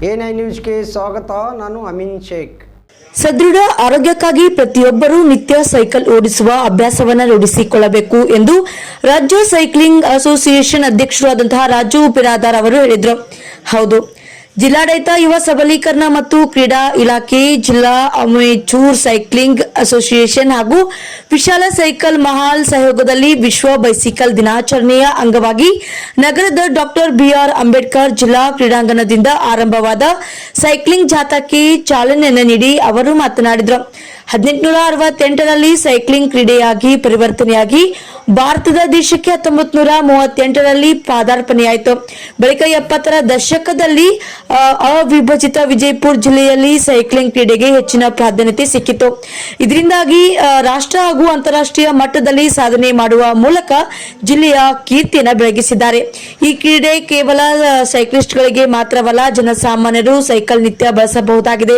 A9 ನ್ಯೂಸ್ಗೆ ಸ್ವಾಗತ. ನಾನು ಅಮೀನ್ ಶೇಖ್. ಸದೃಢ ಆರೋಗ್ಯಕ್ಕಾಗಿ ಪ್ರತಿಯೊಬ್ಬರೂ ನಿತ್ಯ ಸೈಕಲ್ ಓಡಿಸುವ ಅಭ್ಯಾಸವನ್ನು ರೂಢಿಸಿಕೊಳ್ಳಬೇಕು ಎಂದು ರಾಜ್ಯ ಸೈಕ್ಲಿಂಗ್ ಅಸೋಸಿಯೇಷನ್ ಅಧ್ಯಕ್ಷರಾದಂತಹ ರಾಜು ಬಿರಾದಾರ್ ಅವರು ಹೇಳಿದರು. ಹೌದು, ಜಿಲ್ಲಾಡಳಿತ, ಯುವ ಸಬಲೀಕರಣ ಮತ್ತು ಕ್ರೀಡಾ ಇಲಾಖೆ, ಜಿಲ್ಲಾ ಅಮೇಚೂರ್ ಸೈಕ್ಲಿಂಗ್ ಅಸೋಸಿಯೇಷನ್ ಹಾಗೂ ವಿಶಾಲ ಸೈಕಲ್ ಮಹಾಲ್ ಸಹಯೋಗದಲ್ಲಿ ವಿಶ್ವ ಬೈಸಿಕಲ್ ದಿನಾಚರಣೆಯ ಅಂಗವಾಗಿ ನಗರದ ಡಾಕ್ಟರ್ ಬಿಆರ್ ಅಂಬೇಡ್ಕರ್ ಜಿಲ್ಲಾ ಕ್ರೀಡಾಂಗಣದಿಂದ ಆರಂಭವಾದ ಸೈಕ್ಲಿಂಗ್ ಜಾಥಾಕ್ಕೆ ಚಾಲನೆಯನ್ನು ನೀಡಿ ಅವರು ಮಾತನಾಡಿದರು. 1868ರಲ್ಲಿ ಸೈಕ್ಲಿಂಗ್ ಕ್ರೀಡೆಯಾಗಿ ಪರಿವರ್ತನೆಯಾಗಿ ಭಾರತದ ದೇಶಕ್ಕೆ 1938ರಲ್ಲಿ ಪಾದಾರ್ಪಣೆಯಾಯಿತು. ಬಳಿಕ 70ರ ದಶಕದಲ್ಲಿ ಅವಿಭಜಿತ ವಿಜಯಪುರ ಜಿಲ್ಲೆಯಲ್ಲಿ ಸೈಕ್ಲಿಂಗ್ ಕ್ರೀಡೆಗೆ ಹೆಚ್ಚಿನ ಪ್ರಾಧಾನ್ಯತೆ ಸಿಕ್ಕಿತು. ಇದರಿಂದಾಗಿ ರಾಷ್ಟ್ರ ಹಾಗೂ ಅಂತಾರಾಷ್ಟ್ರೀಯ ಮಟ್ಟದಲ್ಲಿ ಸಾಧನೆ ಮಾಡುವ ಮೂಲಕ ಜಿಲ್ಲೆಯ ಕೀರ್ತಿಯನ್ನು ಬೆಳಗಿಸಿದ್ದಾರೆ. ಈ ಕ್ರೀಡೆ ಕೇವಲ ಸೈಕ್ಲಿಸ್ಟ್ಗಳಿಗೆ ಮಾತ್ರವಲ್ಲ, ಜನಸಾಮಾನ್ಯರು ಸೈಕಲ್ ನಿತ್ಯ ಬಳಸಬಹುದಾಗಿದೆ.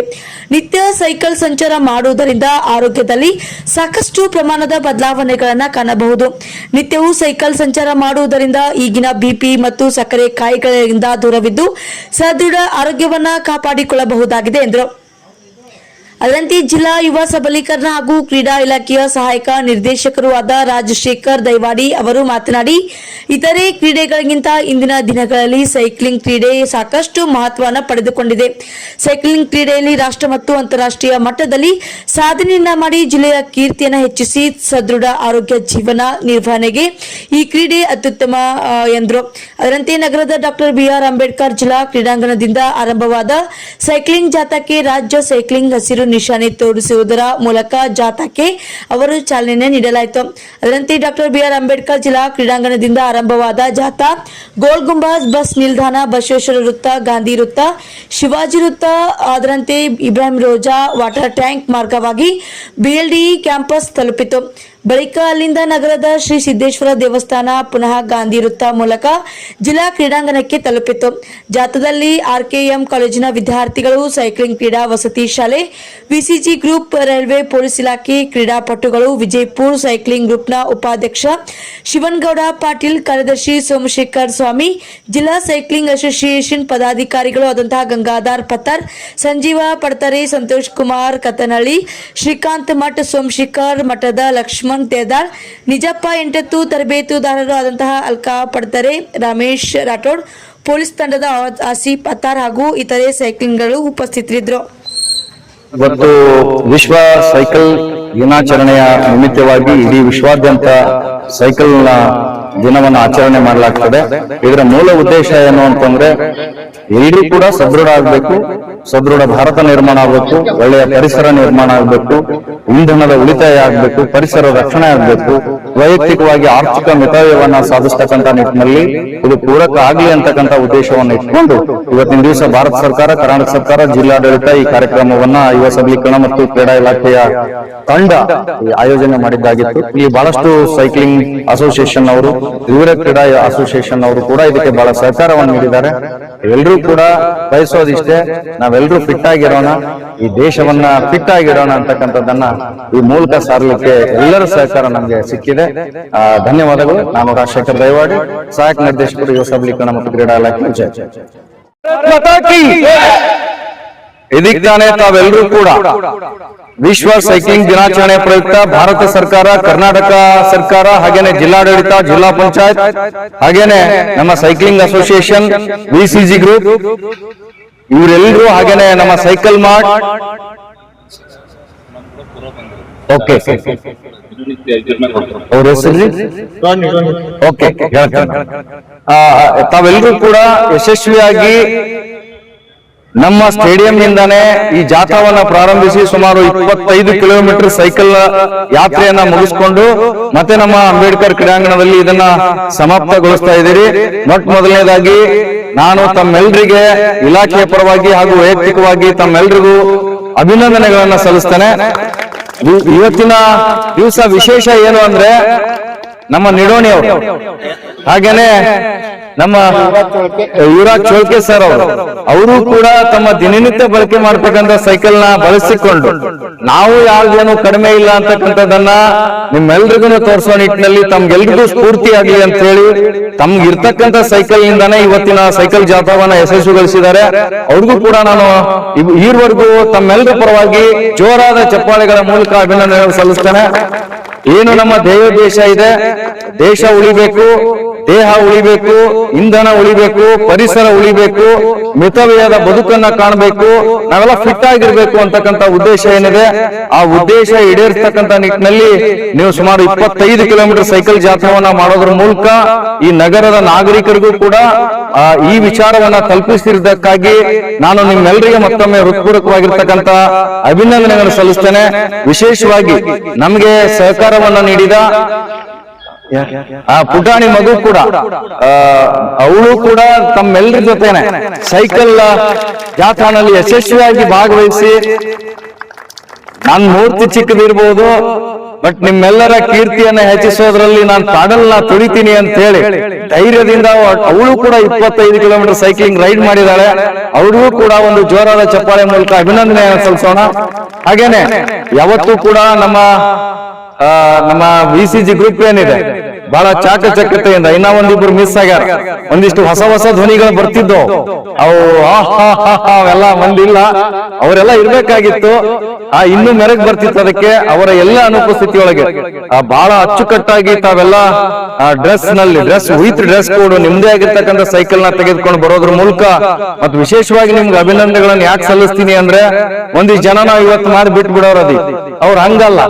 ನಿತ್ಯ ಸೈಕಲ್ ಸಂಚಾರ ಮಾಡುವುದರಿಂದ ಆರೋಗ್ಯದಲ್ಲಿ ಸಾಕಷ್ಟು ಪ್ರಮಾಣದ ಬದಲಾವಣೆಗಳನ್ನು ಕಾಣಬಹುದು. ನಿತ್ಯವೂ ಸೈಕಲ್ ಸಂಚಾರ ಮಾಡುವುದರಿಂದ ಈಗಿನ ಬಿಪಿ ಮತ್ತು ಸಕ್ಕರೆ ಕಾಯಿಲೆಗಳಿಂದ ದೂರವಿದ್ದು ಸದೃಢ ಆರೋಗ್ಯವನ್ನ ಕಾಪಾಡಿಕೊಳ್ಳಬಹುದಾಗಿದೆ ಎಂದರು. ಅದರಂತೆ ಜಿಲ್ಲಾ ಯುವ ಸಬಲೀಕರಣ ಹಾಗೂ ಕ್ರೀಡಾ ಇಲಾಖೆಯ ಸಹಾಯಕ ನಿರ್ದೇಶಕರು ಆದ ರಾಜಶೇಖರ್ ದೈವಾಡಿ ಅವರು ಮಾತನಾಡಿ, ಇತರೆ ಕ್ರೀಡೆಗಳಿಗಿಂತ ಇಂದಿನ ದಿನಗಳಲ್ಲಿ ಸೈಕ್ಲಿಂಗ್ ಕ್ರೀಡೆ ಸಾಕಷ್ಟು ಮಹತ್ವವನ್ನು ಪಡೆದುಕೊಂಡಿದೆ. ಸೈಕ್ಲಿಂಗ್ ಕ್ರೀಡೆಯಲ್ಲಿ ರಾಷ್ಟ್ರ ಮತ್ತು ಅಂತಾರಾಷ್ಟ್ರೀಯ ಮಟ್ಟದಲ್ಲಿ ಸಾಧನೆಯನ್ನ ಮಾಡಿ ಜಿಲ್ಲೆಯ ಕೀರ್ತಿಯನ್ನು ಹೆಚ್ಚಿಸಿ ಸದೃಢ ಆರೋಗ್ಯ ಜೀವನ ನಿರ್ವಹಣೆಗೆ ಈ ಕ್ರೀಡೆ ಅತ್ಯುತ್ತಮ ಎಂದರು. ಅದರಂತೆ ನಗರದ ಡಾಕ್ಟರ್ ಬಿಆರ್ ಅಂಬೇಡ್ಕರ್ ಜಿಲ್ಲಾ ಕ್ರೀಡಾಂಗಣದಿಂದ ಆರಂಭವಾದ ಸೈಕ್ಲಿಂಗ್ ಜಾಥಾಕ್ಕೆ ರಾಜ್ಯ ಸೈಕ್ಲಿಂಗ್ ಹಸಿರು ನಿಶಾನೆ ತೋರಿಸುವುದರ ಮೂಲಕ ಜಾಥಾಕ್ಕೆ ಅವರು ಚಾಲನೆ ನೀಡಲಾಯಿತು. ಅದರಂತೆ ಡಾಕ್ಟರ್ ಬಿಆರ್ ಅಂಬೇಡ್ಕರ್ ಜಿಲ್ಲಾ ಕ್ರೀಡಾಂಗಣದಿಂದ ಆರಂಭವಾದ ಜಾಥಾ ಗೋಲ್ ಗುಂಬಾಜ್ ಬಸ್ ನಿಲ್ದಾಣ, ಬಸವೇಶ್ವರ ವೃತ್ತ, ಗಾಂಧಿ ವೃತ್ತ, ಶಿವಾಜಿ ವೃತ್ತ, ಅದರಂತೆ ಇಬ್ರಾಹಿಂ ರೋಜಾ ವಾಟರ್ ಟ್ಯಾಂಕ್ ಮಾರ್ಗವಾಗಿ ಬಿಎಲ್ಡಿ ಕ್ಯಾಂಪಸ್ ತಲುಪಿತು. ಬಳಿಕ ಅಲ್ಲಿಂದ ನಗರದ ಶ್ರೀ ಸಿದ್ದೇಶ್ವರ ದೇವಸ್ಥಾನ, ಪುನಃ ಗಾಂಧಿ ವೃತ್ತ ಮೂಲಕ ಜಿಲ್ಲಾ ಕ್ರೀಡಾಂಗಣಕ್ಕೆ ತಲುಪಿತು. ಜಾಥಾದಲ್ಲಿ ಆರ್ಕೆಎಂ ಕಾಲೇಜಿನ ವಿದ್ಯಾರ್ಥಿಗಳು, ಸೈಕ್ಲಿಂಗ್ ಕ್ರೀಡಾ ವಸತಿ ಶಾಲೆ, ವಿಸಿಜಿ ಗ್ರೂಪ್, ರೈಲ್ವೆ ಪೊಲೀಸ್ ಇಲಾಖೆ, ಕ್ರೀಡಾಪಟುಗಳು, ವಿಜಯಪುರ ಸೈಕ್ಲಿಂಗ್ ಗ್ರೂಪ್ನ ಉಪಾಧ್ಯಕ್ಷ ಶಿವನಗೌಡ ಪಾಟೀಲ್, ಕಾರ್ಯದರ್ಶಿ ಸೋಮಶೇಖರ್ ಸ್ವಾಮಿ, ಜಿಲ್ಲಾ ಸೈಕ್ಲಿಂಗ್ ಅಸೋಸಿಯೇಷನ್ ಪದಾಧಿಕಾರಿಗಳು ಆದಂತಹ ಗಂಗಾಧರ್ ಪತ್ತರ್, ಸಂಜೀವ ಪಡ್ತರೆ, ಸಂತೋಷ್ ಕುಮಾರ್ ಕತ್ತನಹಳ್ಳಿ, ಶ್ರೀಕಾಂತ್ ಮಠ್, ಸೋಮಶೇಖರ್ ಮಠದ ಲಕ್ಷ್ಮಣ್ ತೇದಾಳ್, ನಿಜಪ್ಪ ಎಂಟತ್ತು, ತರಬೇತುದಾರರು ಆದಂತಹ ಅಲ್ಕಾ ಪಡ್ತರೆ, ರಮೇಶ್ ರಾಠೋಡ್, ಪೊಲೀಸ್ ತಂಡದ ಆಸಿಫ್ ಅತ್ತಾರ್ ಹಾಗೂ ಇತರೆ ಸೈಕ್ಲಿಂಗ್ಗಳು ಉಪಸ್ಥಿತರಿದ್ದರು. ಇವತ್ತು ವಿಶ್ವ ಸೈಕಲ್ ದಿನಾಚರಣೆಯ ನಿಮಿತ್ತವಾಗಿ ಇಡೀ ವಿಶ್ವಾದ್ಯಂತ ಸೈಕಲ್ ನ ದಿನವನ್ನು ಆಚರಣೆ ಮಾಡಲಾಗ್ತದೆ. ಇದರ ಮೂಲ ಉದ್ದೇಶ ಏನು ಅಂತಂದ್ರೆ ಎಲ್ಲರೂ ಕೂಡ ಸದೃಢ ಆಗ್ಬೇಕು, ಸದೃಢ ಭಾರತ ನಿರ್ಮಾಣ ಆಗ್ಬೇಕು, ಒಳ್ಳೆಯ ಪರಿಸರ ನಿರ್ಮಾಣ ಆಗ್ಬೇಕು, ಇಂಧನದ ಉಳಿತಾಯ ಆಗ್ಬೇಕು, ಪರಿಸರ ರಕ್ಷಣೆ ಆಗ್ಬೇಕು, ವೈಯಕ್ತಿಕವಾಗಿ ಆರ್ಥಿಕ ಮಿತವ್ಯವನ್ನ ಸಾಧಿಸ್ತಕ್ಕಂಥ ನಿಟ್ಟಿನಲ್ಲಿ ಇದು ಪೂರಕ ಆಗ್ಲಿ ಅಂತಕ್ಕಂಥ ಉದ್ದೇಶವನ್ನು ಇಟ್ಕೊಂಡು ಇವತ್ತಿನ ದಿವಸ ಭಾರತ ಸರ್ಕಾರ, ಕರ್ನಾಟಕ ಸರ್ಕಾರ, ಜಿಲ್ಲಾಡಳಿತ ಈ ಕಾರ್ಯಕ್ರಮವನ್ನ ಯುವ ಸಬಲೀಕರಣ ಮತ್ತು ಕ್ರೀಡಾ ಇಲಾಖೆಯ ತಂಡ ಆಯೋಜನೆ ಮಾಡಿದ್ದಾಗಿತ್ತು. ಇಲ್ಲಿ ಬಹಳಷ್ಟು ಸೈಕ್ಲಿಂಗ್ ಅಸೋಸಿಯೇಷನ್ ಅವರು, ಯುವ ಕ್ರೀಡಾ ಅಸೋಸಿಯೇಷನ್ ಅವರು ಕೂಡ ಇದಕ್ಕೆ ಬಹಳ ಸಹಕಾರವನ್ನು ನೀಡಿದ್ದಾರೆ. ಎಲ್ಲರೂ ಕೂಡ ಬಯಸೋದಿಷ್ಟೇ, ನಾವೆಲ್ಲರೂ ಫಿಟ್ ಆಗಿರೋಣ, ಈ ದೇಶವನ್ನ ಫಿಟ್ ಆಗಿರೋಣ ಅಂತಕ್ಕಂಥದ್ದನ್ನ ಈ ಮೂಲಕ ಸಾರಲಿಕ್ಕೆ ಎಲ್ಲರ ಸಹಕಾರ ನಮಗೆ ಸಿಕ್ಕಿದೆ. ಧನ್ಯವಾದಗಳು. ನಾನು ರಾಜಶೇಖರ್ ದೈವಾಡಿ, ಸಹಾಯಕ ನಿರ್ದೇಶಕರು, ಯುವ ಸಬಲೀಕರಣ ಮತ್ತು ಕ್ರೀಡಾ ಇಲಾಖೆ. ಇದಕ್ಕೆ ತಾನೇ ತಾವೆಲ್ಲರೂ ಕೂಡ ವಿಶ್ವ ಸೈಕ್ಲಿಂಗ್ ದಿನಾಚರಣೆ ಪ್ರಯುಕ್ತ ಭಾರತ ಸರ್ಕಾರ, ಕರ್ನಾಟಕ ಸರ್ಕಾರ, ಹಾಗೇನೆ ಜಿಲ್ಲಾಡಳಿತ, ಜಿಲ್ಲಾ ಪಂಚಾಯತ್, ಹಾಗೇನೆ ನಮ್ಮ ಸೈಕ್ಲಿಂಗ್ ಅಸೋಸಿಯೇಷನ್, ವಿಸಿಜಿ ಗ್ರೂಪ್, ಇವರೆಲ್ಲರೂ, ಹಾಗೇನೆ ನಮ್ಮ ಸೈಕಲ್ ಮಾರ್ಟ್, ಓಕೆ ಅವ್ರ ಹೆಸರು ಓಕೆ, ತಾವೆಲ್ಲರೂ ಕೂಡ ಯಶಸ್ವಿಯಾಗಿ ನಮ್ಮ ಸ್ಟೇಡಿಯಂ ನಿಂದಾನೇ ಈ ಜಾಥಾವನ್ನ ಪ್ರಾರಂಭಿಸಿ ಸುಮಾರು 25 ಕಿಲೋಮೀಟರ್ ಸೈಕಲ್ ಯಾತ್ರೆಯನ್ನ ಮುಗಿಸಿಕೊಂಡು ಮತ್ತೆ ನಮ್ಮ ಅಂಬೇಡ್ಕರ್ ಕ್ರೀಡಾಂಗಣದಲ್ಲಿ ಇದನ್ನ ಸಮಾಪ್ತಗೊಳಿಸ್ತಾ ಇದ್ದೀರಿ. ಮೊದಲನೇದಾಗಿ ನಾನು ತಮ್ಮೆಲ್ಲರಿಗೆ ಇಲಾಖೆಯ ಪರವಾಗಿ ಹಾಗೂ ವೈಯಕ್ತಿಕವಾಗಿ ತಮ್ಮೆಲ್ಲರಿಗೂ ಅಭಿನಂದನೆಗಳನ್ನ ಸಲ್ಲಿಸ್ತೇನೆ. ಇವತ್ತಿನ ದಿವಸ ವಿಶೇಷ ಏನು ಅಂದ್ರೆ ನಮ್ಮ ನಿಡೋಣಿ ಅವರು, ಹಾಗೇನೆ ನಮ್ಮ ಯುವರಾಜ್ ಚೋಳ್ಕೆ ಸರ್ ಅವರು ಕೂಡ ತಮ್ಮ ದಿನನಿತ್ಯ ಬಳಕೆ ಮಾಡ್ತಕ್ಕಂಥ ಸೈಕಲ್ ನ ಬಳಸಿಕೊಂಡು ನಾವು ಯಾವ್ದೇನು ಕಡಿಮೆ ಇಲ್ಲ ಅಂತಕ್ಕಂಥದ್ದನ್ನ ನಿಮ್ಮೆಲ್ರಿಗೂ ತೋರಿಸುವ ನಿಟ್ಟಿನಲ್ಲಿ ತಮ್ಗೆಲ್ರಿಗೂ ಸ್ಫೂರ್ತಿ ಆಗ್ಲಿ ಅಂತ ಹೇಳಿ ತಮ್ಗೆ ಇರ್ತಕ್ಕಂಥ ಸೈಕಲ್ ನಿಂದಾನೇ ಇವತ್ತಿನ ಸೈಕಲ್ ಜಾಥಾವನ್ನ ಯಶಸ್ವಿಗೊಳಿಸಿದ್ದಾರೆ. ಅವ್ರಿಗೂ ಕೂಡ ನಾನು ಈವರೆಗೂ ತಮ್ಮೆಲ್ಲರ ಪರವಾಗಿ ಜೋರಾದ ಚಪ್ಪಾಳೆಗಳ ಮೂಲಕ ಅಭಿನಂದನೆ ಸಲ್ಲಿಸ್ತೇನೆ. ಏನು ನಮ್ಮ ದೇಶ ಇದೆ, ದೇಶ ಉಳಿಬೇಕು, ದೇಹ ಉಳಿಬೇಕು, ಇಂಧನ ಉಳಿಬೇಕು, ಪರಿಸರ ಉಳಿಬೇಕು, ಮಿತವ್ಯಯದ ಬದುಕನ್ನ ಕಾಣಬೇಕು, ನಾವೆಲ್ಲ ಫಿಟ್ ಆಗಿರ್ಬೇಕು ಅಂತಕ್ಕಂಥ ಉದ್ದೇಶ ಏನಿದೆ ಆ ಉದ್ದೇಶ ಈಡೇರಿಸತಕ್ಕಂಥ ನಿಟ್ಟಿನಲ್ಲಿ ನೀವು ಸುಮಾರು 25 ಕಿಲೋಮೀಟರ್ ಸೈಕಲ್ ಜಾಥಾವನ್ನ ಮಾಡೋದ್ರ ಮೂಲಕ ಈ ನಗರದ ನಾಗರಿಕರಿಗೂ ಕೂಡ ಈ ವಿಚಾರವನ್ನ ತಲುಪಿಸಿದ್ದಕ್ಕಾಗಿ ನಾನು ನಿಮ್ಮೆಲ್ಲರಿಗೆ ಮತ್ತೊಮ್ಮೆ ಹೃತ್ಪೂರ್ವಕವಾಗಿರ್ತಕ್ಕಂಥ ಅಭಿನಂದನೆಗಳನ್ನು ಸಲ್ಲಿಸ್ತೇನೆ. ವಿಶೇಷವಾಗಿ ನಮಗೆ ಸಹಕಾರವನ್ನ ನೀಡಿದ ಆ ಪುಟಾಣಿ ಮಗು ಕೂಡ ಅವಳು ಕೂಡ ತಮ್ಮೆಲ್ಲರ ಜೊತೆನೆ ಸೈಕಲ್ ಜಾಥಾನಲ್ಲಿ ಯಶಸ್ವಿಯಾಗಿ ಭಾಗವಹಿಸಿ ನಾನ್ ಮೂರ್ತಿ ಚಿಕ್ಕದಿರ್ಬೋದು ಬಟ್ ನಿಮ್ಮೆಲ್ಲರ ಕೀರ್ತಿಯನ್ನ ಹೆಚ್ಚಿಸೋದ್ರಲ್ಲಿ ನಾನು ಪಾಡಲ್ನ ತುಳಿತೀನಿ ಅಂತ ಹೇಳಿ ಧೈರ್ಯದಿಂದ ಅವಳು ಕೂಡ 25 ಕಿಲೋಮೀಟರ್ ಸೈಕ್ಲಿಂಗ್ ರೈಡ್ ಮಾಡಿದಾಳೆ. ಅವಳಿಗೂ ಕೂಡ ಒಂದು ಜೋರಾದ ಚಪ್ಪಾಳೆ ಮೂಲಕ ಅಭಿನಂದನೆಯನ್ನು ಸಲ್ಲಿಸೋಣ. ಹಾಗೇನೆ ಯಾವತ್ತೂ ಕೂಡ ನಮ್ಮ VCG ಗ್ರೂಪ್ ಏನಿದೆ ಬಹಳ ಚಾಕಚಕ್ಯತೆಯಿಂದ ಇನ್ನ ಒಂದಿಬ್ರು ಮಿಸ್ ಆಗ್ಯಾರ. ಒಂದಿಷ್ಟು ಹೊಸ ಧ್ವನಿಗಳು ಬರ್ತಿದ್ವು, ಅವು ಅವೆಲ್ಲ ಮಂದಿಲ್ಲ, ಅವರೆಲ್ಲ ಇರ್ಬೇಕಾಗಿತ್ತು. ಇನ್ನೂ ಮೆರಗ್ ಬರ್ತಿತ್ತು. ಅದಕ್ಕೆ ಅವರ ಎಲ್ಲ ಅನುಪಸ್ಥಿತಿಯೊಳಗೆ ಬಹಳ ಅಚ್ಚುಕಟ್ಟಾಗಿ ತಾವೆಲ್ಲ ಡ್ರೆಸ್ ವಿತ್ ಡ್ರೆಸ್ ಕೋಡ್ ನಿಮ್ದೇ ಆಗಿರ್ತಕ್ಕಂಥ ಸೈಕಲ್ ನ ತೆಗೆದುಕೊಂಡು ಬರೋದ್ರ ಮೂಲಕ ಮತ್ತು ವಿಶೇಷವಾಗಿ ನಿಮ್ಗೆ ಅಭಿನಂದನೆಗಳನ್ನ ಯಾಕೆ ಸಲ್ಲಿಸ್ತೀನಿ ಅಂದ್ರೆ ಒಂದಿಷ್ಟು ಜನ ನಾವು ಇವತ್ತು ಮಾಡಿ ಬಿಟ್ಟು ಬಿಡೋರದಿ ಅವ್ರು ಹಂಗಲ್ಲ,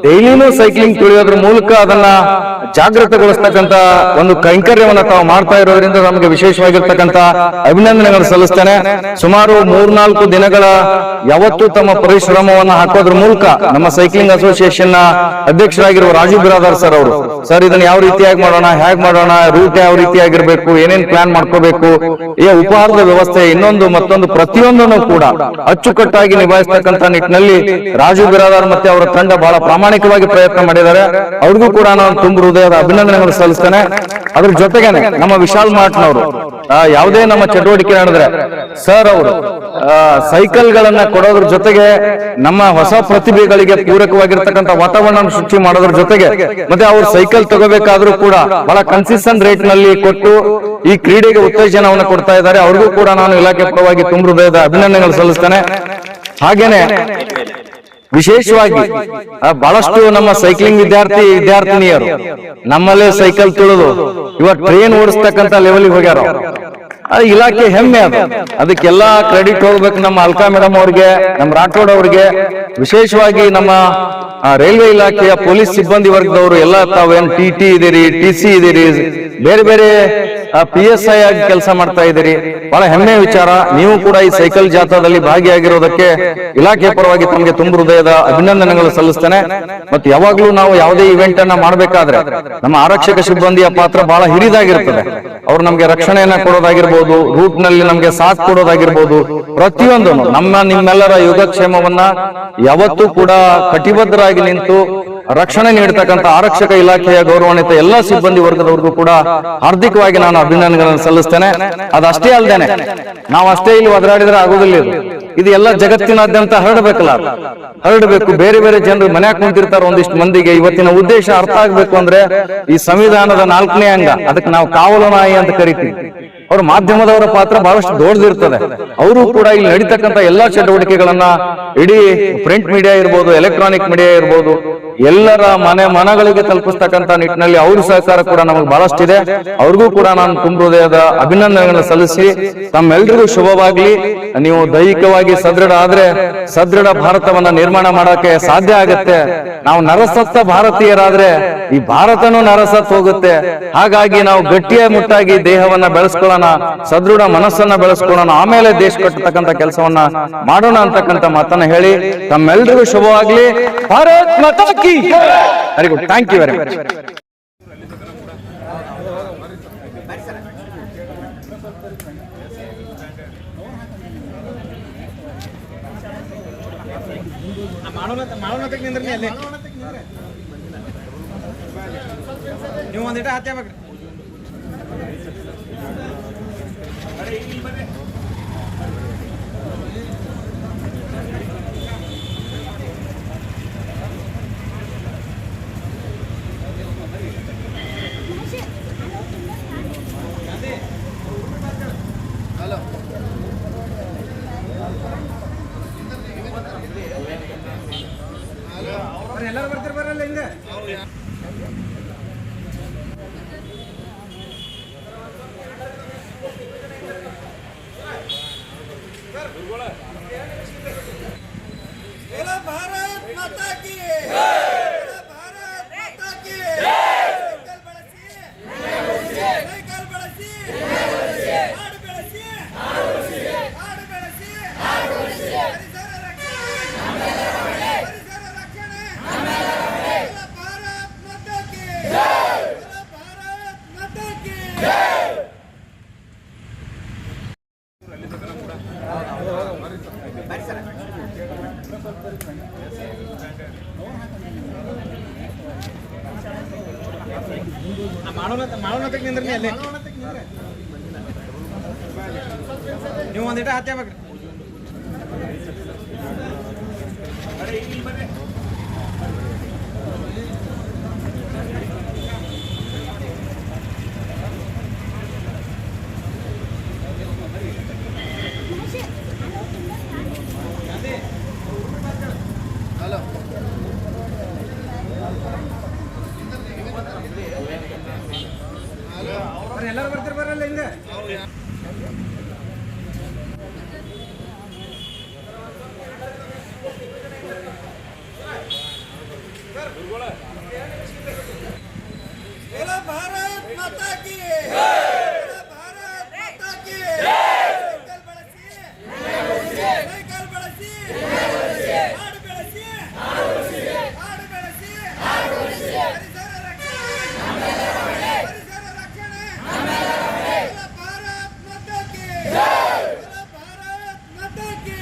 ಡೈಲಿನೂ ಸೈಕ್ಲಿಂಗ್ ತುಳಿಯೋದ್ರ ಮೂಲಕ ಅದನ್ನ ಜಾಗೃತಗೊಳಿಸ್ತಕ್ಕಂಥ ಒಂದು ಕೈಂಕರ್ಯವನ್ನ ತಾವು ಮಾಡ್ತಾ ಇರೋದ್ರಿಂದ ನಮಗೆ ವಿಶೇಷವಾಗಿರ್ತಕ್ಕಂಥ ಅಭಿನಂದನೆಗಳು ಸಲ್ಲಿಸ್ತೇನೆ. ಸುಮಾರು 3-4 ದಿನಗಳ ಯಾವತ್ತೂ ತಮ್ಮ ಪರಿಶ್ರಮವನ್ನ ಹಾಕೋದ್ರ ಮೂಲಕ ನಮ್ಮ ಸೈಕ್ಲಿಂಗ್ ಅಸೋಸಿಯೇಷನ್ ನ ಅಧ್ಯಕ್ಷರಾಗಿರುವ ರಾಜು ಬಿರಾದಾರ್ ಸರ್ ಅವರು, ಸರ್ ಇದನ್ನ ಯಾವ ರೀತಿಯಾಗಿ ಮಾಡೋಣ, ಹೇಗ್ ಮಾಡೋಣ, ರೂಟ್ ಯಾವ ರೀತಿಯಾಗಿರ್ಬೇಕು, ಏನೇನ್ ಪ್ಲಾನ್ ಮಾಡ್ಕೋಬೇಕು, ಈ ಉಪಹಾರದ ವ್ಯವಸ್ಥೆ ಇನ್ನೊಂದು ಮತ್ತೊಂದು ಪ್ರತಿಯೊಂದನ್ನು ಕೂಡ ಅಚ್ಚುಕಟ್ಟಾಗಿ ನಿಭಾಯಿಸ್ತಕ್ಕಂಥ ನಿಟ್ಟಿನಲ್ಲಿ ರಾಜು ಬಿರಾದಾರ್ ಮತ್ತೆ ಅವರ ತಂಡ ಬಹಳ ಪ್ರಾಮಾಣಿಕವಾಗಿ ಪ್ರಯತ್ನ ಮಾಡಿದ್ದಾರೆ. ಅವ್ರಿಗೂ ಕೂಡ ನಾನು ತುಂಬ ಹೃದಯದ ಅಭಿನಂದನೆಗಳು ಸಲ್ಲಿಸ್ತೇನೆ. ಅದ್ರ ಜೊತೆಗೇನೆ ನಮ್ಮ ವಿಶಾಲ್ ಮಾಟ್ನವರು ಯಾವುದೇ ನಮ್ಮ ಚಟುವಟಿಕೆ ನಡೆದ್ರೆ ಸರ್ ಅವರು ಸೈಕಲ್ ಗಳನ್ನ ಕೊಡೋದ್ರ ಜೊತೆಗೆ ನಮ್ಮ ಹೊಸ ಪ್ರತಿಭೆಗಳಿಗೆ ಪೂರಕವಾಗಿರ್ತಕ್ಕಂಥ ವಾತಾವರಣ ಸೃಷ್ಟಿ ಮಾಡೋದ್ರ ಜೊತೆಗೆ ಮತ್ತೆ ಅವ್ರು ಸೈಕಲ್ ತಗೋಬೇಕಾದ್ರೂ ಕೂಡ ಬಹಳ ಕನ್ಸಿಸ್ಟೆಂಟ್ ರೇಟ್ ನಲ್ಲಿ ಕೊಟ್ಟು ಈ ಕ್ರೀಡೆಗೆ ಉತ್ತೇಜನವನ್ನು ಕೊಡ್ತಾ ಇದ್ದಾರೆ. ಅವ್ರಿಗೂ ಕೂಡ ನಾನು ಇಲಾಖೆ ಪರವಾಗಿ ತುಂಬ ಹೃದಯದ ಅಭಿನಂದನೆಗಳು ಸಲ್ಲಿಸ್ತೇನೆ. ಹಾಗೇನೆ ವಿಶೇಷವಾಗಿ ಬಹಳಷ್ಟು ನಮ್ಮ ಸೈಕ್ಲಿಂಗ್ ವಿದ್ಯಾರ್ಥಿನಿಯರು ನಮ್ಮಲ್ಲೇ ಸೈಕಲ್ ತುಳಿದು ಇವತ್ತು ಟ್ರೈನ್ ಓಡಿಸ್ತಕ್ಕಂಥ ಲೆವೆಲ್ಗೆ ಹೋಗ್ಯಾರ. ಇಲಾಖೆ ಹೆಮ್ಮೆ ಅದು. ಅದಕ್ಕೆಲ್ಲಾ ಕ್ರೆಡಿಟ್ ಹೋಗ್ಬೇಕು ನಮ್ಮ ಅಲ್ಕಾ ಮೇಡಮ್ ಅವ್ರಿಗೆ, ನಮ್ಮ ರಾಠೋಡ್ ಅವ್ರಿಗೆ, ವಿಶೇಷವಾಗಿ ನಮ್ಮ ರೈಲ್ವೆ ಇಲಾಖೆಯ ಪೊಲೀಸ್ ಸಿಬ್ಬಂದಿ ವರ್ಗದವರು ಎಲ್ಲ ತಾವೇನ್ TT ಇದೀರಿ, TC ಇದೀರಿ, ಬೇರೆ ಬೇರೆ PSI ಆಗಿ ಕೆಲಸ ಮಾಡ್ತಾ ಇದ್ದೀರಿ. ಬಹಳ ಹೆಮ್ಮೆಯ ವಿಚಾರ. ನೀವು ಕೂಡ ಈ ಸೈಕಲ್ ಜಾಥಾದಲ್ಲಿ ಭಾಗಿಯಾಗಿರೋದಕ್ಕೆ ಇಲಾಖೆ ಪರವಾಗಿ ತಮಗೆ ತುಂಬ ಹೃದಯದ ಅಭಿನಂದನೆಗಳು ಸಲ್ಲಿಸ್ತೇನೆ. ಮತ್ತು ಯಾವಾಗ್ಲೂ ನಾವು ಯಾವುದೇ ಇವೆಂಟ್ ಅನ್ನ ಮಾಡ್ಬೇಕಾದ್ರೆ ನಮ್ಮ ಆರಕ್ಷಕ ಸಿಬ್ಬಂದಿಯ ಪಾತ್ರ ಬಹಳ ಹಿರಿದಾಗಿರ್ತದೆ. ಅವ್ರು ನಮ್ಗೆ ರಕ್ಷಣೆಯನ್ನ ಕೊಡೋದಾಗಿರ್ಬೋದು, ರೂಟ್ ನಲ್ಲಿ ನಮ್ಗೆ ಸಾಥ್ ಕೊಡೋದಾಗಿರ್ಬೋದು, ಪ್ರತಿಯೊಂದು ನಿಮ್ಮೆಲ್ಲರ ಯೋಗಕ್ಷೇಮವನ್ನ ಯಾವತ್ತೂ ಕೂಡ ಕಟಿಬದ್ಧರಾಗಿ ನಿಂತು ರಕ್ಷಣೆ ನೀಡತಕ್ಕಂಥ ಆರಕ್ಷಕ ಇಲಾಖೆಯ ಗೌರವಾನ್ವಿತ ಎಲ್ಲ ಸಿಬ್ಬಂದಿ ವರ್ಗದವರಿಗೂ ಕೂಡ ಹಾರ್ದಿಕವಾಗಿ ನಾನು ಅಭಿನಂದನೆಗಳನ್ನು ಸಲ್ಲಿಸ್ತೇನೆ. ಅದಷ್ಟೇ ಅಲ್ಲದೇನೆ ನಾವು ಅಷ್ಟೇ ಇಲ್ಲಿ ಒದರಾಡಿದ್ರೆ ಆಗುದಿಲ್ಲ. ಇದು ಎಲ್ಲ ಜಗತ್ತಿನಾದ್ಯಂತ ಹರಡಬೇಕು. ಬೇರೆ ಬೇರೆ ಜನರು ಮನ್ಯಾಗ ಕುಂತಿರ್ತಾರೆ. ಒಂದಿಷ್ಟು ಮಂದಿಗೆ ಇವತ್ತಿನ ಉದ್ದೇಶ ಅರ್ಥ ಆಗ್ಬೇಕು ಅಂದ್ರೆ ಈ ಸಂವಿಧಾನದ 4ನೇ ಅಂಗ, ಅದಕ್ಕೆ ನಾವು ಕಾವಲು ನಾಯಿ ಅಂತ ಕರಿತೀವಿ. ಅವ್ರ ಮಾಧ್ಯಮದವರ ಪಾತ್ರ ಬಹಳಷ್ಟು ದೊಡ್ಡದಿರ್ತದೆ. ಅವರು ಕೂಡ ಇಲ್ಲಿ ನಡೀತಕ್ಕಂಥ ಎಲ್ಲಾ ಚಟುವಟಿಕೆಗಳನ್ನ ಇಡೀ ಪ್ರಿಂಟ್ ಮೀಡಿಯಾ ಇರ್ಬೋದು, ಎಲೆಕ್ಟ್ರಾನಿಕ್ ಮೀಡಿಯಾ ಇರ್ಬೋದು, ಎಲ್ಲರ ಮನಗಳಿಗೆ ತಲುಪಿಸ್ತಕ್ಕಂಥ ನಿಟ್ಟಿನಲ್ಲಿ ಅವ್ರ ಸಹಕಾರ ಕೂಡ ನಮಗೆ ಬಹಳಷ್ಟಿದೆ. ಅವ್ರಿಗೂ ಕೂಡ ನಾನು ತುಂಬ ಹೃದಯದ ಅಭಿನಂದನೆಗಳನ್ನು ಸಲ್ಲಿಸಿ ತಮ್ಮೆಲ್ರಿಗೂ ಶುಭವಾಗ್ಲಿ. ನೀವು ದೈಹಿಕವಾಗಿ ಸದೃಢ ಆದ್ರೆ ಸದೃಢ ಭಾರತವನ್ನ ನಿರ್ಮಾಣ ಮಾಡೋಕೆ ಸಾಧ್ಯ ಆಗುತ್ತೆ. ನಾವು ನರಸತ್ತ ಭಾರತೀಯರಾದ್ರೆ ಈ ಭಾರತನೂ ನರಸತ್ ಹೋಗುತ್ತೆ. ಹಾಗಾಗಿ ನಾವು ಗಟ್ಟಿಯ ಮುಟ್ಟಾಗಿ ದೇಹವನ್ನ ಬೆಳೆಸ್ಕೊಳ್ಳೋಣ, ಸದೃಢ ಮನಸ್ಸನ್ನ ಬೆಳೆಸ್ಕೊಳ್ಳೋಣ, ಆಮೇಲೆ ದೇಶ ಕಟ್ಟತಕ್ಕಂಥ ಕೆಲಸವನ್ನ ಮಾಡೋಣ ಅಂತಕ್ಕಂಥ ಮಾತನ್ನ ಹೇಳಿ ತಮ್ಮೆಲ್ರಿಗೂ ಶುಭವಾಗ್ಲಿ. ಭಾರತ್ ಮಾತಾ ಕಿ very good. Thank you very much. ನೀವು ಒಂದಿಟ ಹತ್ತೇ ಎಲ್ಲರೂ ಬರ್ತೀರಿ ಬರಲ್ಲ ಹಿಂಗೆ भारत माता की भारत माता की साइकिल ಬಳಸಿ ಹಾಡು ಬೆಳೆಸಿ ಹಾಡು ಬೆಳೆಸಿ ಪರಿಸರ ರಕ್ಷಣೆ ಭಾರತ್ ಮಾತಾ की ಭಾರತ್ ಮಾತಾ की ಮಾಡೋಣತಕ್ಕೆ ನಿಂದ್ರಿ ಅಲ್ಲಿ ನೀವು ಒಂದಿಟ ಹತ್ಯೆ ಬೇಕ್ರಿ ಎಲ್ಲರೂ ಬರ್ತೀರಿ ಬರಲ್ಲ ಹಿಂಗೆ भारत माता की भारत माता की साइकिल ಬಳಸಿ ಹಾಡು ಬೆಳೆಸಿ ಹಾಡು ಬೆಳೆಸಿ ಪರಿಸರ ರಕ್ಷಣೆ ಭಾರತ್ ಮಾತಾ की ಭಾರತ್ ಮಾತಾ की